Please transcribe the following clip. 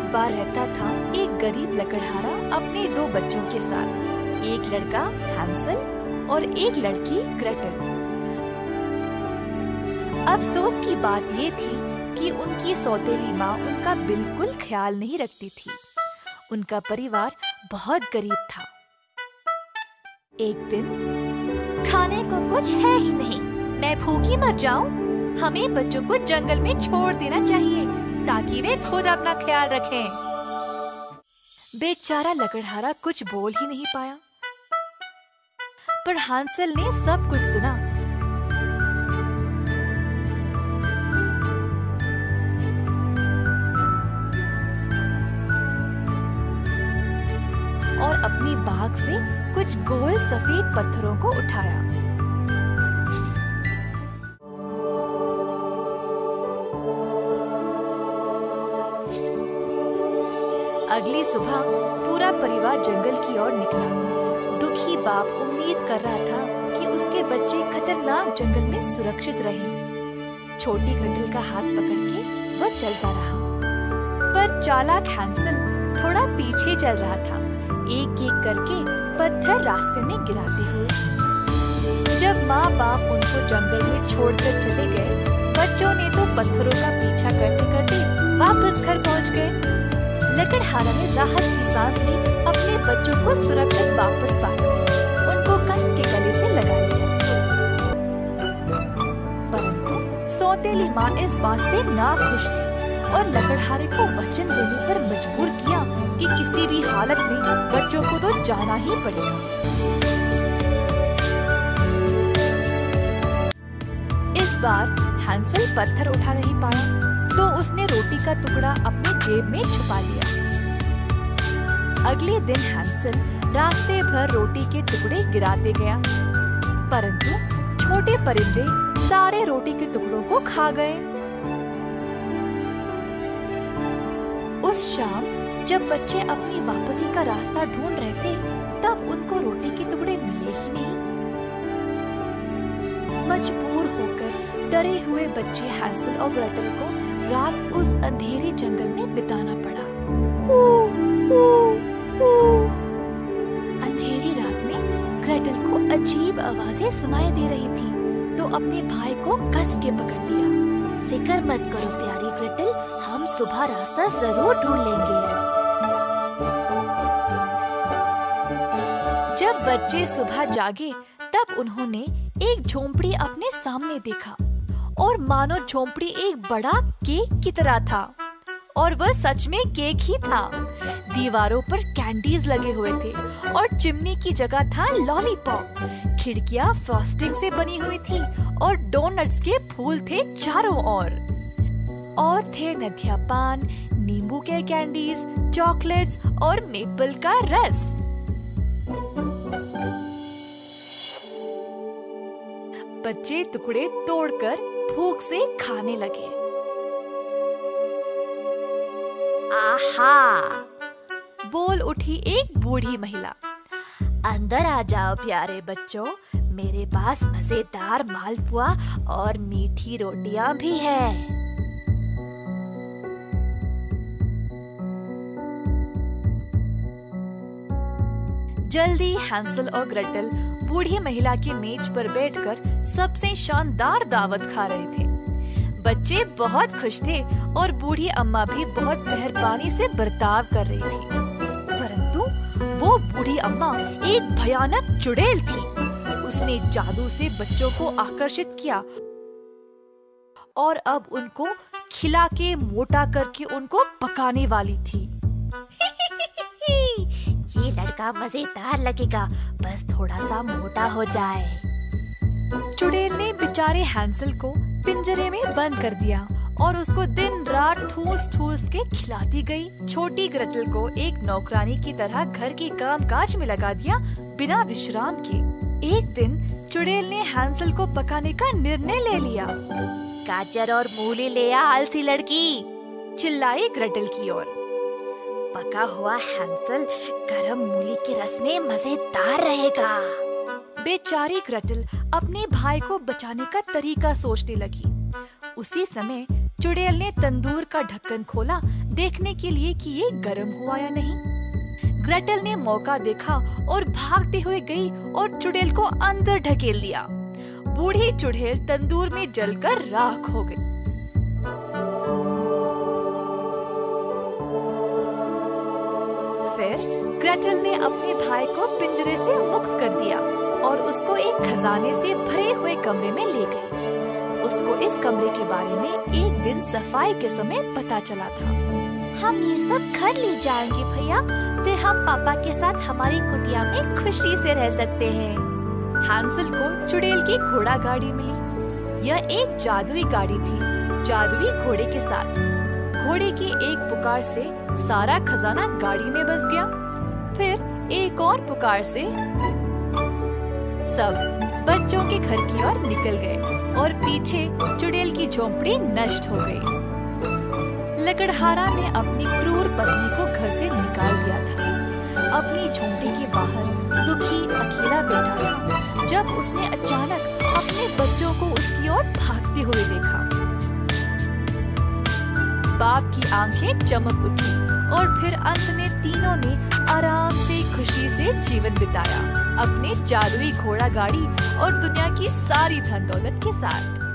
एक बार रहता था एक गरीब लकड़हारा अपने दो बच्चों के साथ, एक लड़का हैंसल और एक लड़की ग्रेटल। अफसोस की बात ये थी कि उनकी सौतेली माँ उनका बिल्कुल ख्याल नहीं रखती थी। उनका परिवार बहुत गरीब था। एक दिन, खाने को कुछ है ही नहीं, मैं भूखी मर जाऊं। हमें बच्चों को जंगल में छोड़ देना चाहिए ताकि वे खुद अपना ख्याल रखें। बेचारा लकड़हारा कुछ बोल ही नहीं पाया। पर हांसल ने सब कुछ सुना। और अपनी बाग से कुछ गोल सफेद पत्थरों को उठाया। अगली सुबह पूरा परिवार जंगल की ओर निकला। दुखी बाप उम्मीद कर रहा था कि उसके बच्चे खतरनाक जंगल में सुरक्षित रहें। छोटी ग्रेटल का हाथ पकड़ के वह चलता रहा, पर चालाक हैंसल थोड़ा पीछे चल रहा था, एक एक करके पत्थर रास्ते में गिराते हुए। जब माँ बाप उनको जंगल में छोड़कर चले गए, बच्चों ने तो पत्थरों का पीछा करते करते वापस घर पहुँच गए। लकड़हारा ने राहत की सांस ली। अपने बच्चों को सुरक्षित वापस पाकर उनको कस के गले से लगा लिया। परंतु सौतेली माँ इस बात से नाखुश थी और लकड़हारे को वचन देने पर मजबूर किया कि किसी भी हालत में बच्चों को तो जाना ही पड़ेगा। इस बार हैंसल पत्थर उठा नहीं पाया, तो उसने रोटी का टुकड़ा अपने जेब में छुपा लिया। अगले दिन हैंसल रास्ते भर रोटी के टुकड़े गिराते गया, परंतु छोटे परिंदे सारे रोटी के टुकड़ों को खा गए। उस शाम जब बच्चे अपनी वापसी का रास्ता ढूंढ रहे थे, तब उनको रोटी के टुकड़े मिले ही नहीं। मजबूर होकर डरे हुए बच्चे हैंसल और ग्रेटल को रात उस अंधेरे जंगल में बिताना पड़ा। अंधेरी रात में ग्रेटल को अजीब आवाजें सुनाई दे रही थी, तो अपने भाई को कस के पकड़ लिया। फिक्र मत करो प्यारी ग्रेटल, हम सुबह रास्ता जरूर ढूंढ लेंगे। जब बच्चे सुबह जागे, तब उन्होंने एक झोंपड़ी अपने सामने देखा और मानो झोंपड़ी एक बड़ा केक की तरह था। और वह सच में केक ही था। दीवारों पर कैंडीज लगे हुए थे और चिमनी की जगह था लॉलीपॉप। खिड़कियां फ्रॉस्टिंग से बनी हुई थी और डोनट्स के फूल थे चारों ओर। और थे नदिया पान, नींबू के कैंडीज, चॉकलेट्स और मेपल का रस। बच्चे टुकड़े तोड़कर भूख से खाने लगे। आहा! बोल उठी एक बूढ़ी महिला। अंदर आ जाओ प्यारे बच्चों, मेरे पास मजेदार मालपुआ और मीठी रोटियां भी है। जल्दी हैंसल और ग्रेटल बूढ़ी महिला की मेज पर बैठकर सबसे शानदार दावत खा रहे थे। बच्चे बहुत खुश थे और बूढ़ी अम्मा भी बहुत मेहरबानी से बर्ताव कर रही थी। परंतु वो बूढ़ी अम्मा एक भयानक चुड़ैल थी। उसने जादू से बच्चों को आकर्षित किया और अब उनको खिला के मोटा करके उनको पकाने वाली थी। ये लड़का मजेदार लगेगा, बस थोड़ा सा मोटा हो जाए। चुड़ैल ने बेचारे हैंसल को पिंजरे में बंद कर दिया और उसको दिन रात ठूस ठूस के खिलाती गई। छोटी ग्रेटल को एक नौकरानी की तरह घर के काम काज में लगा दिया बिना विश्राम के। एक दिन चुड़ैल ने हैंसल को पकाने का निर्णय ले लिया। गाजर और मूली ले आ आलसी लड़की, चिल्लाई ग्रेटल की ओर। पका हुआ हैंसल गरम मूली के रस में मजेदार रहेगा। बेचारी ग्रेटल अपने भाई को बचाने का तरीका सोचने लगी। उसी समय चुड़ैल ने तंदूर का ढक्कन खोला देखने के लिए कि ये गर्म हुआ या नहीं। ग्रेटल ने मौका देखा और भागते हुए गई और चुड़ैल को अंदर ढकेल दिया। बूढ़ी चुड़ैल तंदूर में जलकर राख हो गई। फिर ग्रेटल ने अपने भाई को पिंजरे से मुक्त कर दिया और उसको एक खजाने से भरे हुए कमरे में ले गई। उसको इस कमरे के बारे में एक दिन सफाई के समय पता चला था। हम ये सब घर ले जाएंगे भैया, फिर हम पापा के साथ हमारी कुटिया में खुशी से रह सकते हैं। हैंसल को चुड़ैल की घोड़ा गाड़ी मिली। यह एक जादुई गाड़ी थी, जादुई घोड़े के साथ। घोड़े की एक पुकार से सारा खजाना गाड़ी में बस गया। फिर एक और पुकार से सब बच्चों के घर की ओर निकल गए और पीछे चुड़ैल की झोंपड़ी नष्ट हो गई। लकड़हारा ने अपनी क्रूर पत्नी को घर से निकाल दिया था। अपनी झोंपड़ी के बाहर दुखी अकेला बैठा था जब उसने अचानक अपने बच्चों को उसकी ओर भागते हुए देखा। बाप की आंखें चमक उठी और फिर अंत में तीनों ने आराम से खुशी से जीवन बिताया, अपने जादुई घोड़ा गाड़ी और दुनिया की सारी धन दौलत के साथ।